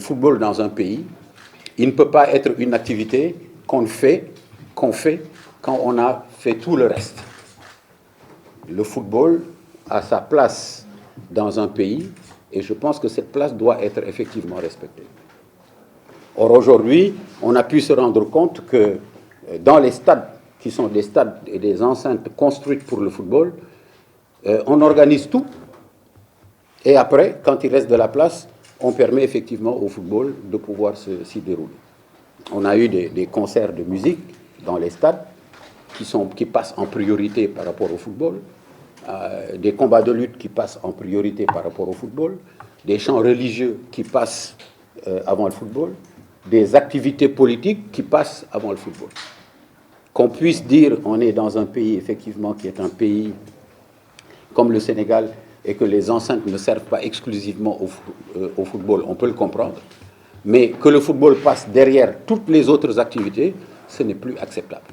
football dans un pays, il ne peut pas être une activité qu'on fait quand on a fait tout le reste. Le football a sa place dans un pays et je pense que cette place doit être effectivement respectée. Or, aujourd'hui, on a pu se rendre compte que dans les stades, qui sont des stades et des enceintes construites pour le football, on organise tout et après, quand il reste de la place, on permet effectivement au football de pouvoir s'y dérouler. On a eu des concerts de musique dans les stades qui passent en priorité par rapport au football, des combats de lutte qui passent en priorité par rapport au football, des chants religieux qui passent avant le football, des activités politiques qui passent avant le football. Qu'on puisse dire on est dans un pays effectivement qui est un pays comme le Sénégal et que les enceintes ne servent pas exclusivement au football, on peut le comprendre, mais que le football passe derrière toutes les autres activités, ce n'est plus acceptable.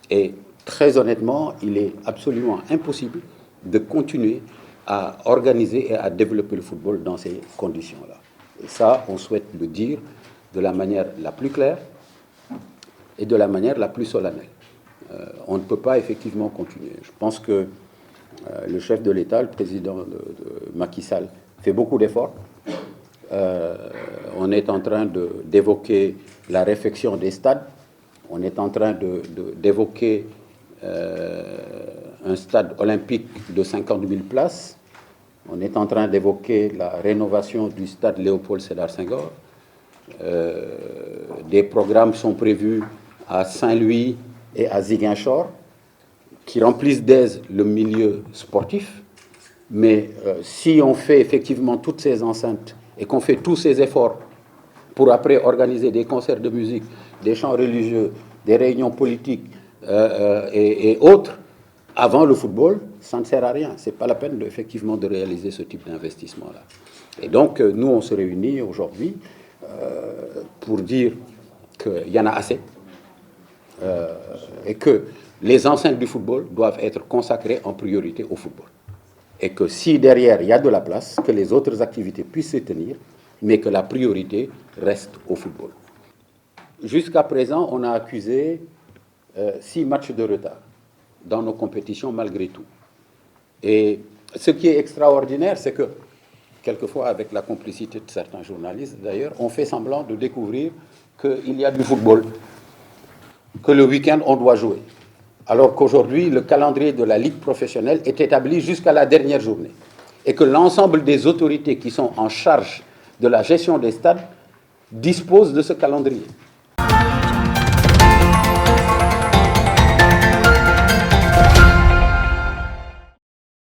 Et très honnêtement, il est absolument impossible de continuer à organiser et à développer le football dans ces conditions-là. Et ça, on souhaite le dire de la manière la plus claire et de la manière la plus solennelle. On ne peut pas effectivement continuer. Je pense que le chef de l'État, le président de Macky Sall, fait beaucoup d'efforts. On est en train d'évoquer la réfection des stades. On est en train d'évoquer un stade olympique de 50 000 places. On est en train d'évoquer la rénovation du stade Léopold Sédar Senghor. Des programmes sont prévus à Saint-Louis et à Ziguinchor qui remplissent d'aise le milieu sportif. Mais si on fait effectivement toutes ces enceintes et qu'on fait tous ces efforts pour après organiser des concerts de musique, des chants religieux, des réunions politiques et autres, avant le football, ça ne sert à rien. Ce n'est pas la peine effectivement de réaliser ce type d'investissement-là. Et donc, nous, on se réunit aujourd'hui pour dire qu'il y en a assez et que les enceintes du football doivent être consacrées en priorité au football. Et que si derrière, il y a de la place, que les autres activités puissent se tenir, mais que la priorité reste au football. Jusqu'à présent, on a accusé 6 matchs de retard dans nos compétitions malgré tout. Et ce qui est extraordinaire, c'est que, quelquefois avec la complicité de certains journalistes d'ailleurs, on fait semblant de découvrir qu'il y a du football, que le week-end on doit jouer. Alors qu'aujourd'hui, le calendrier de la Ligue professionnelle est établi jusqu'à la dernière journée. Et que l'ensemble des autorités qui sont en charge de la gestion des stades disposent de ce calendrier.